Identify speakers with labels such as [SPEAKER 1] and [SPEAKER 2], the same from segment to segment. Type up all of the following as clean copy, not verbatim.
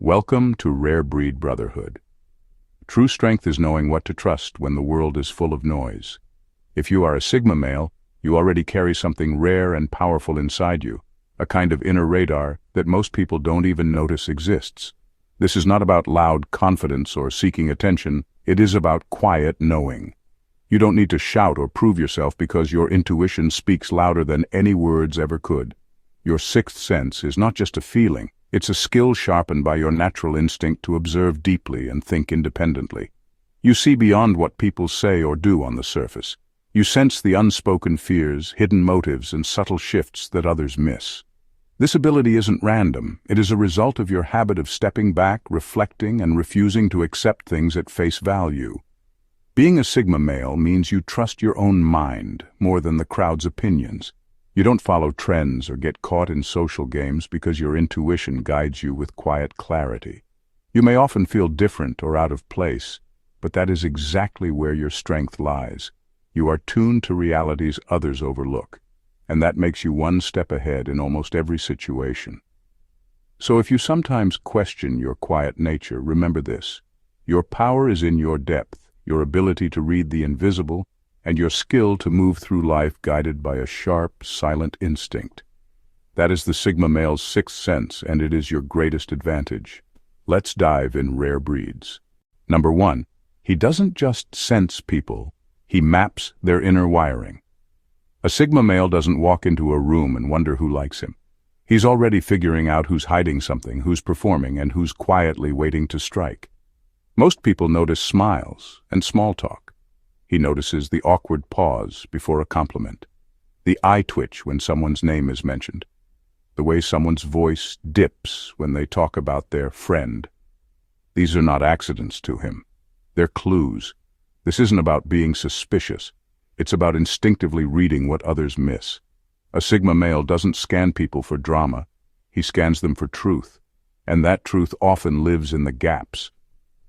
[SPEAKER 1] Welcome to Rare Breed Brotherhood. True strength is knowing what to trust when the world is full of noise. If you are a Sigma male, you already carry something rare and powerful inside you, a kind of inner radar that most people don't even notice exists. This is not about loud confidence or seeking attention, it is about quiet knowing. You don't need to shout or prove yourself because your intuition speaks louder than any words ever could. Your sixth sense is not just a feeling, it's a skill sharpened by your natural instinct to observe deeply and think independently. You see beyond what people say or do on the surface. You sense the unspoken fears, hidden motives, and subtle shifts that others miss. This ability isn't random, it is a result of your habit of stepping back, reflecting, and refusing to accept things at face value. Being a Sigma male means you trust your own mind more than the crowd's opinions. You don't follow trends or get caught in social games because your intuition guides you with quiet clarity. You may often feel different or out of place, but that is exactly where your strength lies. You are tuned to realities others overlook, and that makes you one step ahead in almost every situation. So if you sometimes question your quiet nature, remember this. Your power is in your depth, your ability to read the invisible, and your skill to move through life guided by a sharp, silent instinct. That is the Sigma male's sixth sense, and it is your greatest advantage. Let's dive in rare breeds. Number 1. He doesn't just sense people, he maps their inner wiring. A Sigma male doesn't walk into a room and wonder who likes him. He's already figuring out who's hiding something, who's performing, and who's quietly waiting to strike. Most people notice smiles and small talk. He notices the awkward pause before a compliment, the eye twitch when someone's name is mentioned, the way someone's voice dips when they talk about their friend. These are not accidents to him. They're clues. This isn't about being suspicious. It's about instinctively reading what others miss. A Sigma male doesn't scan people for drama. He scans them for truth. And that truth often lives in the gaps,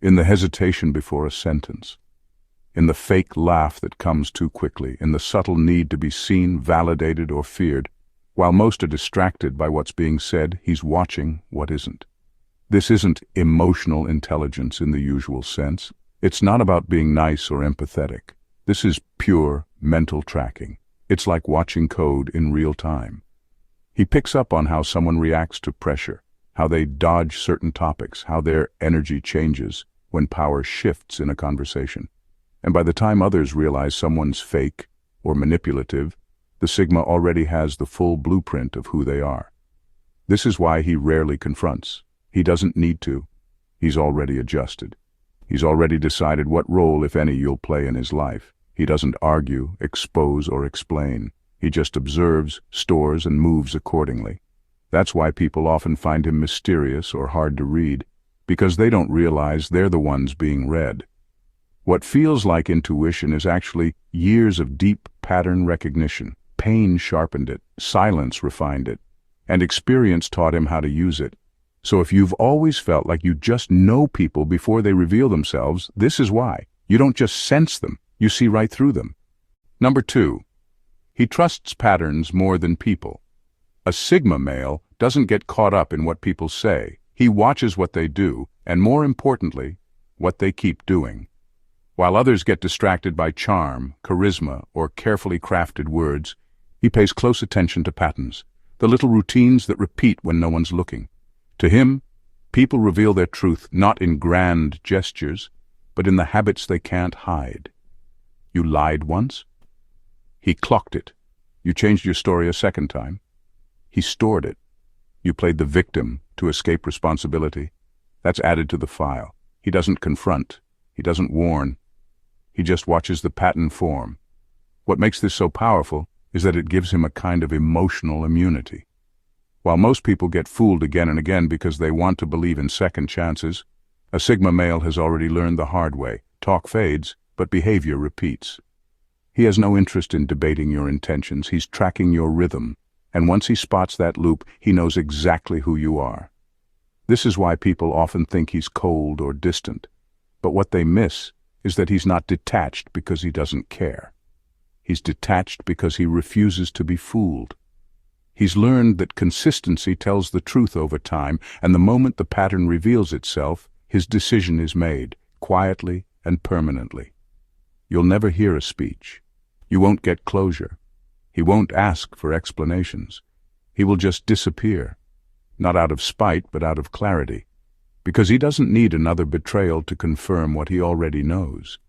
[SPEAKER 1] in the hesitation before a sentence, in the fake laugh that comes too quickly, in the subtle need to be seen, validated, or feared. While most are distracted by what's being said, he's watching what isn't. This isn't emotional intelligence in the usual sense. It's not about being nice or empathetic. This is pure mental tracking. It's like watching code in real time. He picks up on how someone reacts to pressure, how they dodge certain topics, how their energy changes when power shifts in a conversation. And by the time others realize someone's fake or manipulative, the Sigma already has the full blueprint of who they are. This is why he rarely confronts. He doesn't need to. He's already adjusted. He's already decided what role, if any, you'll play in his life. He doesn't argue, expose, or explain. He just observes, stores, and moves accordingly. That's why people often find him mysterious or hard to read, because they don't realize they're the ones being read. What feels like intuition is actually years of deep pattern recognition. Pain sharpened it, silence refined it, and experience taught him how to use it. So if you've always felt like you just know people before they reveal themselves, this is why. You don't just sense them, you see right through them. Number 2. He trusts patterns more than people. A Sigma male doesn't get caught up in what people say. He watches what they do, and more importantly, what they keep doing. While others get distracted by charm, charisma, or carefully crafted words, he pays close attention to patterns, the little routines that repeat when no one's looking. To him, people reveal their truth not in grand gestures, but in the habits they can't hide. You lied once? He clocked it. You changed your story a second time. He stored it. You played the victim to escape responsibility. That's added to the file. He doesn't confront. He doesn't warn. He just watches the pattern form. What makes this so powerful is that it gives him a kind of emotional immunity. While most people get fooled again and again because they want to believe in second chances, a Sigma male has already learned the hard way. Talk fades, but behavior repeats. He has no interest in debating your intentions. He's tracking your rhythm. And once he spots that loop, he knows exactly who you are. This is why people often think he's cold or distant. But what they miss is that he's not detached because he doesn't care. He's detached because he refuses to be fooled. He's learned that consistency tells the truth over time, and the moment the pattern reveals itself, his decision is made, quietly and permanently. You'll never hear a speech. You won't get closure. He won't ask for explanations. He will just disappear, not out of spite, but out of clarity, because he doesn't need another betrayal to confirm what he already knows.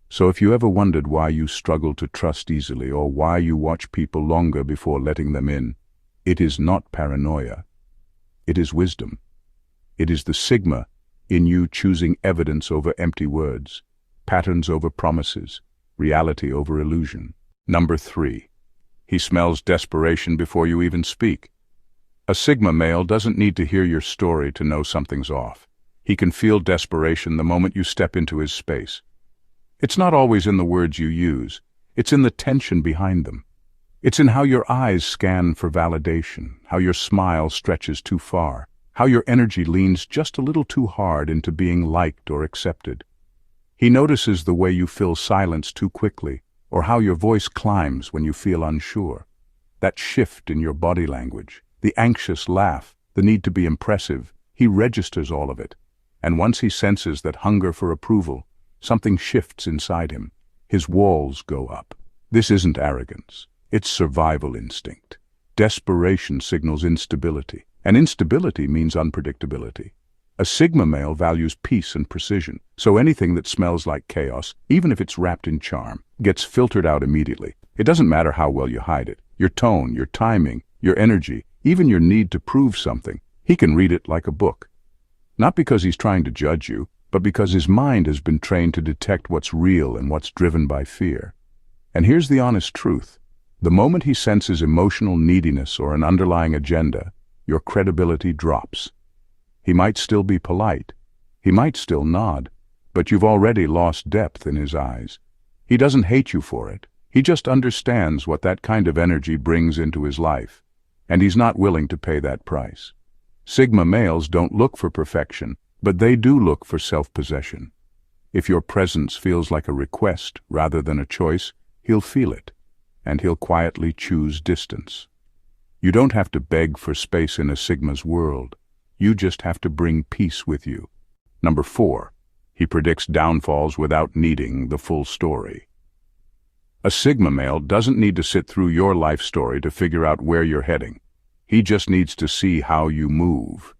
[SPEAKER 1] So if you ever wondered why you struggle to trust easily, or why you watch people longer before letting them in, it is not paranoia. It is wisdom. It is the sigma in you choosing evidence over empty words, patterns over promises, reality over illusion. Number 3. He smells desperation before you even speak. A Sigma male doesn't need to hear your story to know something's off. He can feel desperation the moment you step into his space. It's not always in the words you use. It's in the tension behind them. It's in how your eyes scan for validation, how your smile stretches too far, how your energy leans just a little too hard into being liked or accepted. He notices the way you fill silence too quickly, or how your voice climbs when you feel unsure. That shift in your body language, the anxious laugh, the need to be impressive, he registers all of it. And once he senses that hunger for approval, something shifts inside him. His walls go up. This isn't arrogance. It's survival instinct. Desperation signals instability, and instability means unpredictability. A Sigma male values peace and precision, so anything that smells like chaos, even if it's wrapped in charm, gets filtered out immediately. It doesn't matter how well you hide it. Your tone, your timing, your energy, even your need to prove something, he can read it like a book. Not because he's trying to judge you, but because his mind has been trained to detect what's real and what's driven by fear. And here's the honest truth. The moment he senses emotional neediness or an underlying agenda, your credibility drops. He might still be polite. He might still nod, but you've already lost depth in his eyes. He doesn't hate you for it. He just understands what that kind of energy brings into his life, and he's not willing to pay that price. Sigma males don't look for perfection, but they do look for self-possession. If your presence feels like a request rather than a choice, he'll feel it, and he'll quietly choose distance. You don't have to beg for space in a Sigma's world. You just have to bring peace with you. Number 4. He predicts downfalls without needing the full story. A Sigma male doesn't need to sit through your life story to figure out where you're heading. He just needs to see how you move.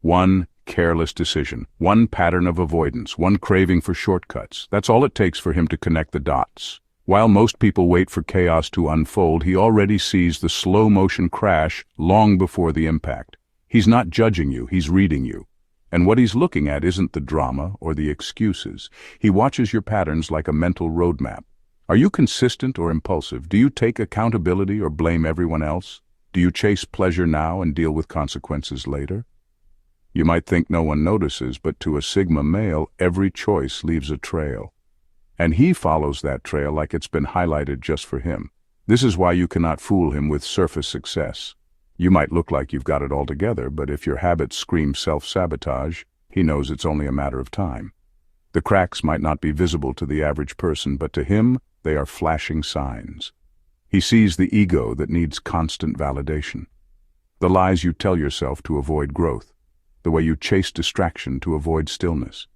[SPEAKER 1] One careless decision, one pattern of avoidance, one craving for shortcuts. That's all it takes for him to connect the dots. While most people wait for chaos to unfold, he already sees the slow-motion crash long before the impact. He's not judging you, he's reading you. And what he's looking at isn't the drama or the excuses. He watches your patterns like a mental roadmap. Are you consistent or impulsive? Do you take accountability or blame everyone else? Do you chase pleasure now and deal with consequences later? You might think no one notices, but to a Sigma male, every choice leaves a trail. And he follows that trail like it's been highlighted just for him. This is why you cannot fool him with surface success. You might look like you've got it all together, but if your habits scream self-sabotage, he knows it's only a matter of time. The cracks might not be visible to the average person, but to him, they are flashing signs. He sees the ego that needs constant validation, the lies you tell yourself to avoid growth, the way you chase distraction to avoid stillness.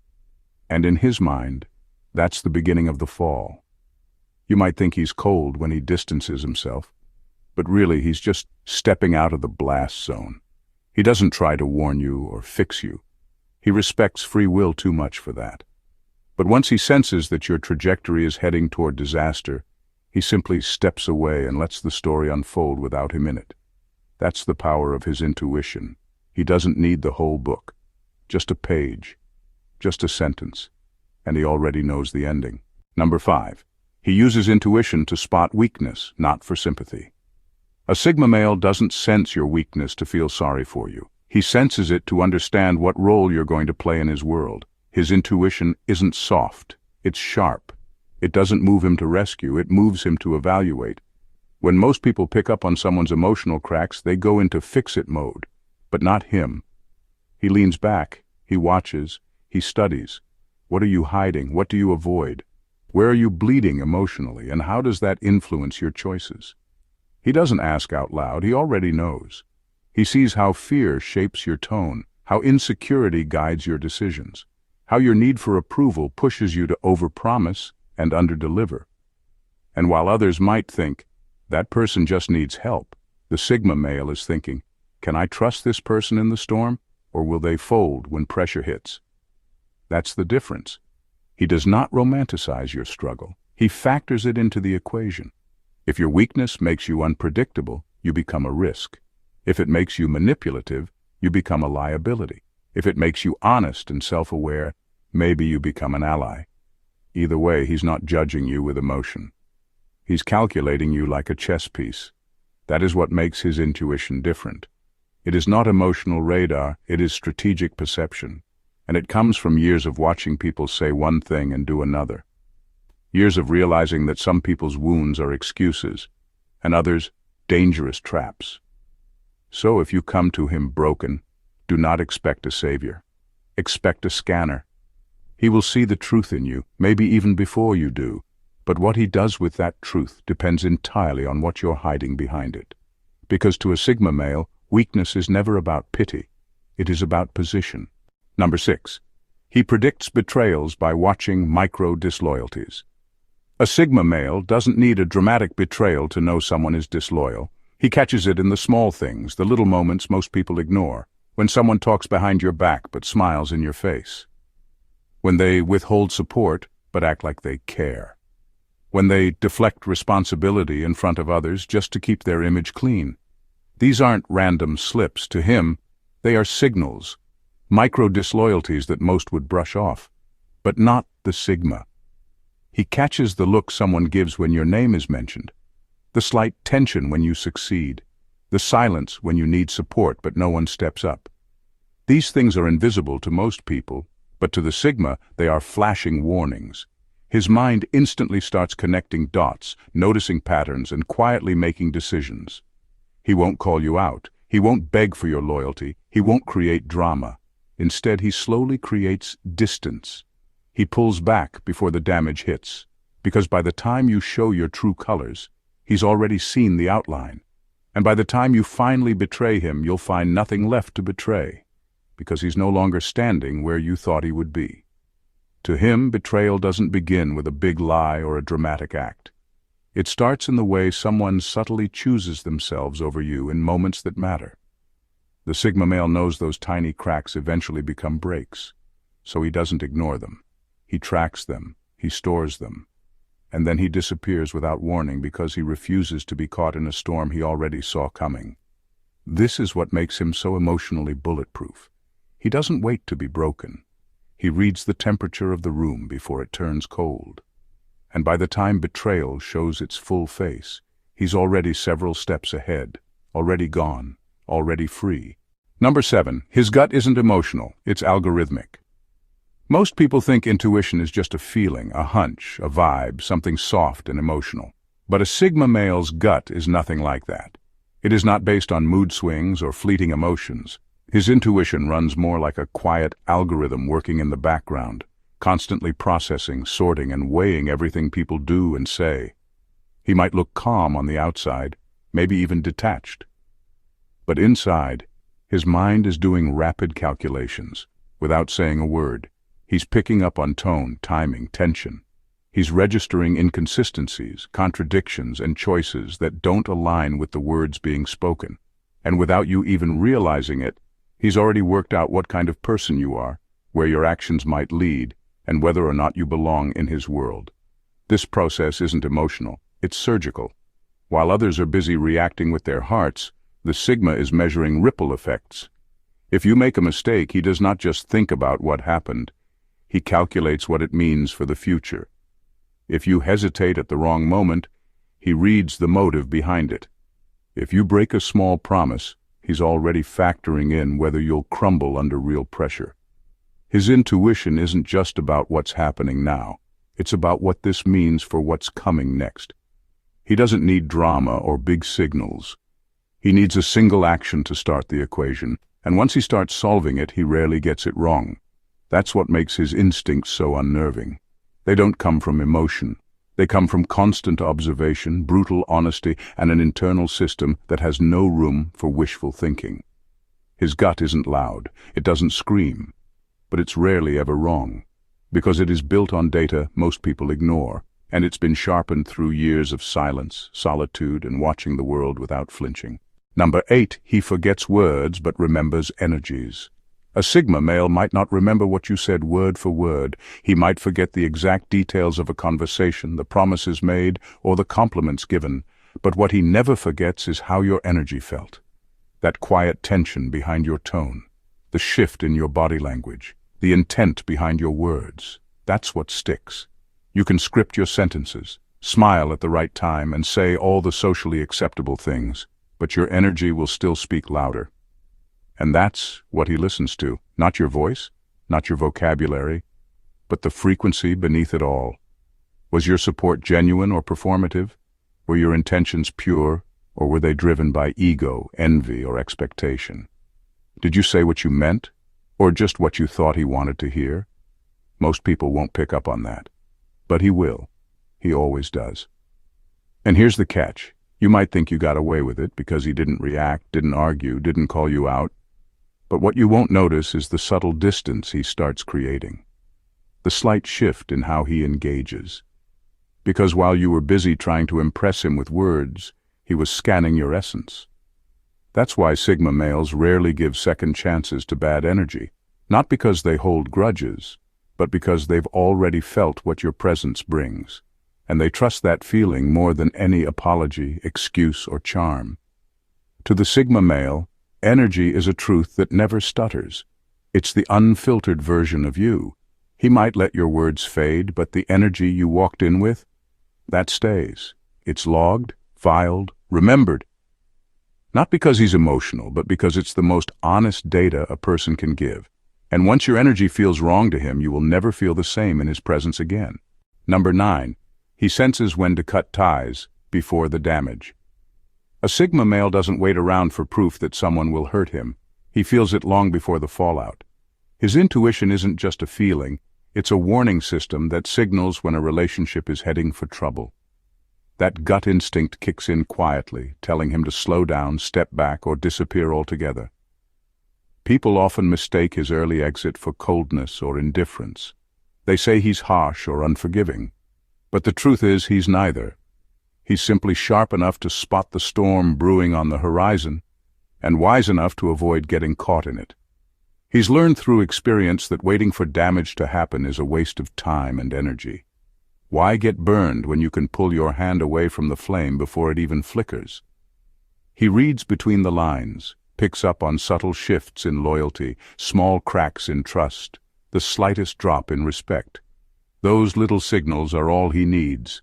[SPEAKER 1] And in his mind, that's the beginning of the fall. You might think he's cold when he distances himself, but really he's just stepping out of the blast zone. He doesn't try to warn you or fix you. He respects free will too much for that. But once he senses that your trajectory is heading toward disaster, he simply steps away and lets the story unfold without him in it. That's the power of his intuition. He doesn't need the whole book, just a page, just a sentence, and he already knows the ending. Number 5. He uses intuition to spot weakness, not for sympathy. A Sigma male doesn't sense your weakness to feel sorry for you. He senses it to understand what role you're going to play in his world. His intuition isn't soft, it's sharp. It doesn't move him to rescue, it moves him to evaluate. When most people pick up on someone's emotional cracks, they go into fix-it mode. But not him. He leans back, he watches, he studies. What are you hiding? What do you avoid? Where are you bleeding emotionally, and how does that influence your choices? He doesn't ask out loud, he already knows. He sees how fear shapes your tone, how insecurity guides your decisions, how your need for approval pushes you to overpromise and underdeliver. And while others might think, that person just needs help, the Sigma male is thinking, can I trust this person in the storm, or will they fold when pressure hits? That's the difference. He does not romanticize your struggle. He factors it into the equation. If your weakness makes you unpredictable, you become a risk. If it makes you manipulative, you become a liability. If it makes you honest and self-aware, maybe you become an ally. Either way, he's not judging you with emotion. He's calculating you like a chess piece. That is what makes his intuition different. It is not emotional radar, it is strategic perception. And it comes from years of watching people say one thing and do another. Years of realizing that some people's wounds are excuses, and others, dangerous traps. So if you come to him broken, do not expect a savior. Expect a scanner. He will see the truth in you, maybe even before you do, but what he does with that truth depends entirely on what you're hiding behind it. Because to a Sigma male, weakness is never about pity. It is about position. Number 6. He predicts betrayals by watching micro-disloyalties. A Sigma male doesn't need a dramatic betrayal to know someone is disloyal. He catches it in the small things, the little moments most people ignore. When someone talks behind your back but smiles in your face. When they withhold support but act like they care. When they deflect responsibility in front of others just to keep their image clean. These aren't random slips. To him, they are signals, micro-disloyalties that most would brush off, but not the Sigma. He catches the look someone gives when your name is mentioned, the slight tension when you succeed, the silence when you need support but no one steps up. These things are invisible to most people, but to the Sigma they are flashing warnings. His mind instantly starts connecting dots, noticing patterns, and quietly making decisions. He won't call you out. He won't beg for your loyalty. He won't create drama. Instead, he slowly creates distance. He pulls back before the damage hits, because by the time you show your true colors, he's already seen the outline. And by the time you finally betray him, you'll find nothing left to betray, because he's no longer standing where you thought he would be. To him, betrayal doesn't begin with a big lie or a dramatic act. It starts in the way someone subtly chooses themselves over you in moments that matter. The Sigma male knows those tiny cracks eventually become breaks, so he doesn't ignore them. He tracks them, he stores them, and then he disappears without warning because he refuses to be caught in a storm he already saw coming. This is what makes him so emotionally bulletproof. He doesn't wait to be broken. He reads the temperature of the room before it turns cold. And by the time betrayal shows its full face, he's already several steps ahead, already gone, already free. Number 7. His gut isn't emotional, it's algorithmic. Most people think intuition is just a feeling, a hunch, a vibe, something soft and emotional. But a Sigma male's gut is nothing like that. It is not based on mood swings or fleeting emotions. His intuition runs more like a quiet algorithm working in the background, constantly processing, sorting, and weighing everything people do and say. He might look calm on the outside, maybe even detached. But inside, his mind is doing rapid calculations, without saying a word. He's picking up on tone, timing, tension. He's registering inconsistencies, contradictions, and choices that don't align with the words being spoken. And without you even realizing it, he's already worked out what kind of person you are, where your actions might lead, and whether or not you belong in his world. This process isn't emotional, it's surgical. While others are busy reacting with their hearts, the Sigma is measuring ripple effects. If you make a mistake, he does not just think about what happened. He calculates what it means for the future. If you hesitate at the wrong moment, he reads the motive behind it. If you break a small promise, he's already factoring in whether you'll crumble under real pressure. His intuition isn't just about what's happening now. It's about what this means for what's coming next. He doesn't need drama or big signals. He needs a single action to start the equation, and once he starts solving it, he rarely gets it wrong. That's what makes his instincts so unnerving. They don't come from emotion. They come from constant observation, brutal honesty, and an internal system that has no room for wishful thinking. His gut isn't loud, it doesn't scream, but it's rarely ever wrong, because it is built on data most people ignore, and it's been sharpened through years of silence, solitude, and watching the world without flinching. Number 8, he forgets words but remembers energies. A Sigma male might not remember what you said word for word. He might forget the exact details of a conversation, the promises made, or the compliments given, but what he never forgets is how your energy felt. That quiet tension behind your tone, the shift in your body language, the intent behind your words. That's what sticks. You can script your sentences, smile at the right time, and say all the socially acceptable things, but your energy will still speak louder. And that's what he listens to, not your voice, not your vocabulary, but the frequency beneath it all. Was your support genuine or performative? Were your intentions pure, or were they driven by ego, envy, or expectation? Did you say what you meant, or just what you thought he wanted to hear? Most people won't pick up on that, but he will. He always does. And here's the catch. You might think you got away with it because he didn't react, didn't argue, didn't call you out. But what you won't notice is the subtle distance he starts creating, the slight shift in how he engages. Because while you were busy trying to impress him with words, he was scanning your essence. That's why Sigma males rarely give second chances to bad energy, not because they hold grudges, but because they've already felt what your presence brings, and they trust that feeling more than any apology, excuse, or charm. To the Sigma male, energy is a truth that never stutters. It's the unfiltered version of you. He might let your words fade, but the energy you walked in with, that stays. It's logged, filed, remembered. Not because he's emotional, but because it's the most honest data a person can give. And once your energy feels wrong to him, you will never feel the same in his presence again. Number 9, he senses when to cut ties before the damage. A Sigma male doesn't wait around for proof that someone will hurt him. He feels it long before the fallout. His intuition isn't just a feeling, it's a warning system that signals when a relationship is heading for trouble. That gut instinct kicks in quietly, telling him to slow down, step back, or disappear altogether. People often mistake his early exit for coldness or indifference. They say he's harsh or unforgiving. But the truth is he's neither. He's simply sharp enough to spot the storm brewing on the horizon, and wise enough to avoid getting caught in it. He's learned through experience that waiting for damage to happen is a waste of time and energy. Why get burned when you can pull your hand away from the flame before it even flickers? He reads between the lines, picks up on subtle shifts in loyalty, small cracks in trust, the slightest drop in respect. Those little signals are all he needs.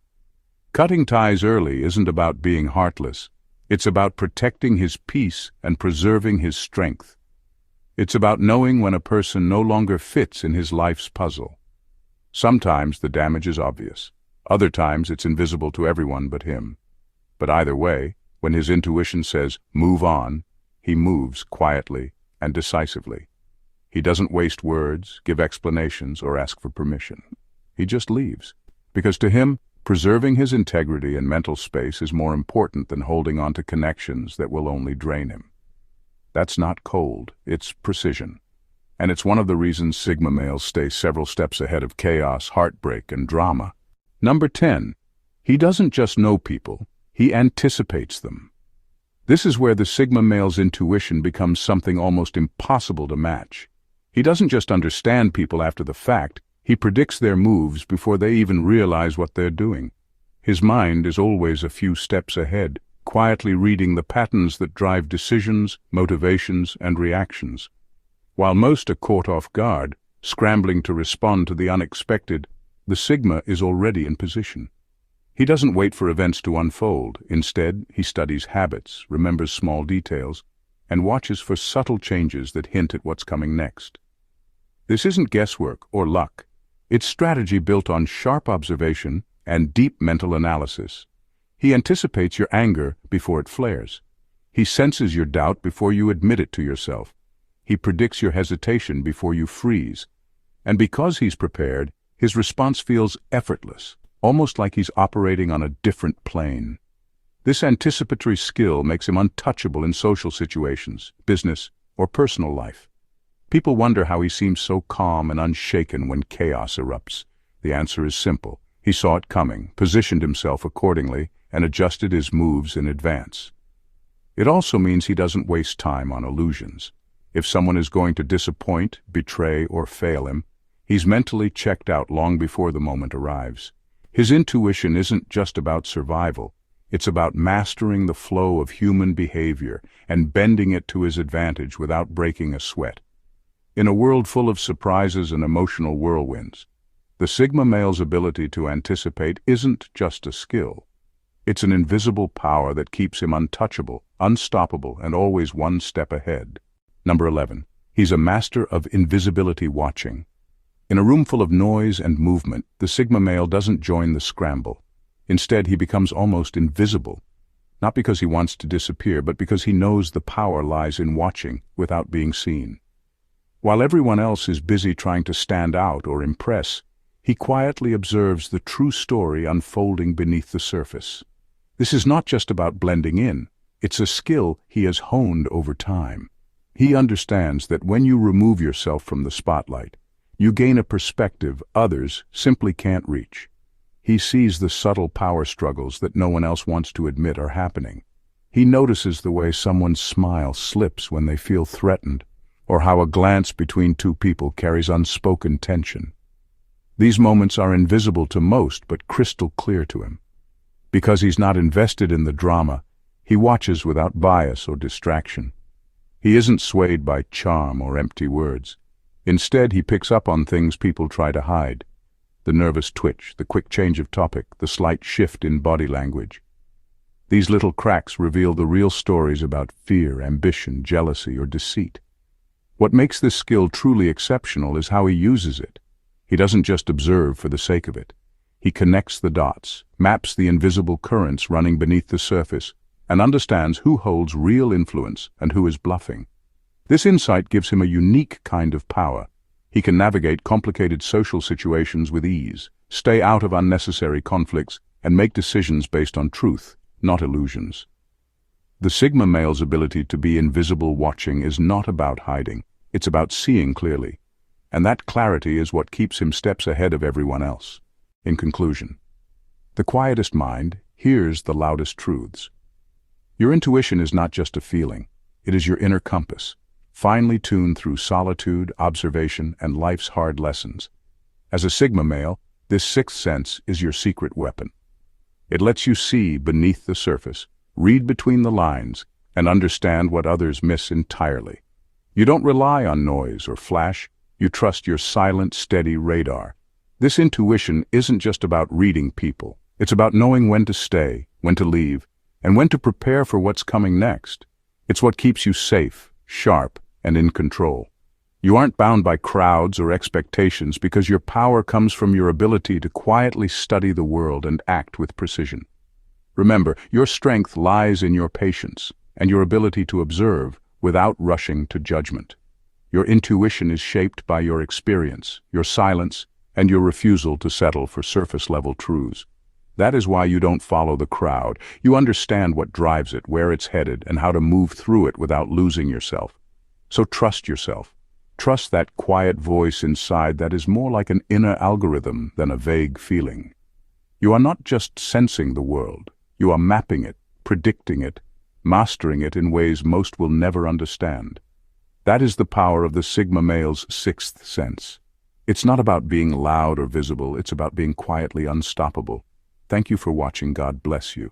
[SPEAKER 1] Cutting ties early isn't about being heartless. It's about protecting his peace and preserving his strength. It's about knowing when a person no longer fits in his life's puzzle. Sometimes the damage is obvious. Other times it's invisible to everyone but him. But either way, when his intuition says, move on, he moves quietly and decisively. He doesn't waste words, give explanations, or ask for permission. He just leaves. Because to him, preserving his integrity and mental space is more important than holding on to connections that will only drain him. That's not cold, it's precision. And it's one of the reasons Sigma males stay several steps ahead of chaos, heartbreak, and drama. Number 10. He doesn't just know people, he anticipates them. This is where the Sigma male's intuition becomes something almost impossible to match. He doesn't just understand people after the fact, he predicts their moves before they even realize what they're doing. His mind is always a few steps ahead, quietly reading the patterns that drive decisions, motivations, and reactions. While most are caught off guard, scrambling to respond to the unexpected, the Sigma is already in position. He doesn't wait for events to unfold. Instead, he studies habits, remembers small details, and watches for subtle changes that hint at what's coming next. This isn't guesswork or luck. It's strategy built on sharp observation and deep mental analysis. He anticipates your anger before it flares. He senses your doubt before you admit it to yourself. He predicts your hesitation before you freeze. And because he's prepared, his response feels effortless. almost like he's operating on a different plane. This anticipatory skill makes him untouchable in social situations, business, or personal life. People wonder how he seems so calm and unshaken when chaos erupts. The answer is simple. He saw it coming, positioned himself accordingly, and adjusted his moves in advance. It also means he doesn't waste time on illusions. If someone is going to disappoint, betray, or fail him, he's mentally checked out long before the moment arrives. His intuition isn't just about survival. It's about mastering the flow of human behavior and bending it to his advantage without breaking a sweat. In a world full of surprises and emotional whirlwinds, the Sigma male's ability to anticipate isn't just a skill. It's an invisible power that keeps him untouchable, unstoppable, and always one step ahead. Number 11. He's a master of invisibility watching. In a room full of noise and movement, the Sigma male doesn't join the scramble. Instead, he becomes almost invisible, not because he wants to disappear, but because he knows the power lies in watching without being seen. While everyone else is busy trying to stand out or impress, he quietly observes the true story unfolding beneath the surface. This is not just about blending in, it's a skill he has honed over time. He understands that when you remove yourself from the spotlight, you gain a perspective others simply can't reach. He sees the subtle power struggles that no one else wants to admit are happening. He notices the way someone's smile slips when they feel threatened, or how a glance between two people carries unspoken tension. These moments are invisible to most, but crystal clear to him. Because he's not invested in the drama, he watches without bias or distraction. He isn't swayed by charm or empty words. Instead, he picks up on things people try to hide. The nervous twitch, the quick change of topic, the slight shift in body language. These little cracks reveal the real stories about fear, ambition, jealousy, or deceit. What makes this skill truly exceptional is how he uses it. He doesn't just observe for the sake of it. He connects the dots, maps the invisible currents running beneath the surface, and understands who holds real influence and who is bluffing. This insight gives him a unique kind of power. He can navigate complicated social situations with ease, stay out of unnecessary conflicts, and make decisions based on truth, not illusions. The Sigma male's ability to be invisible watching is not about hiding. It's about seeing clearly. And that clarity is what keeps him steps ahead of everyone else. In conclusion, the quietest mind hears the loudest truths. Your intuition is not just a feeling. It is your inner compass, finely tuned through solitude, observation, and life's hard lessons. As a Sigma male, this sixth sense is your secret weapon. It lets you see beneath the surface, read between the lines, and understand what others miss entirely. You don't rely on noise or flash. You trust your silent, steady radar. This intuition isn't just about reading people. It's about knowing when to stay, when to leave, and when to prepare for what's coming next. It's what keeps you safe, sharp, and in control. You aren't bound by crowds or expectations because your power comes from your ability to quietly study the world and act with precision. Remember, your strength lies in your patience and your ability to observe without rushing to judgment. Your intuition is shaped by your experience, your silence, and your refusal to settle for surface-level truths. That is why you don't follow the crowd. You understand what drives it, where it's headed, and how to move through it without losing yourself. So trust yourself. Trust that quiet voice inside that is more like an inner algorithm than a vague feeling. You are not just sensing the world. You are mapping it, predicting it, mastering it in ways most will never understand. That is the power of the Sigma male's sixth sense. It's not about being loud or visible, it's about being quietly unstoppable. Thank you for watching. God bless you.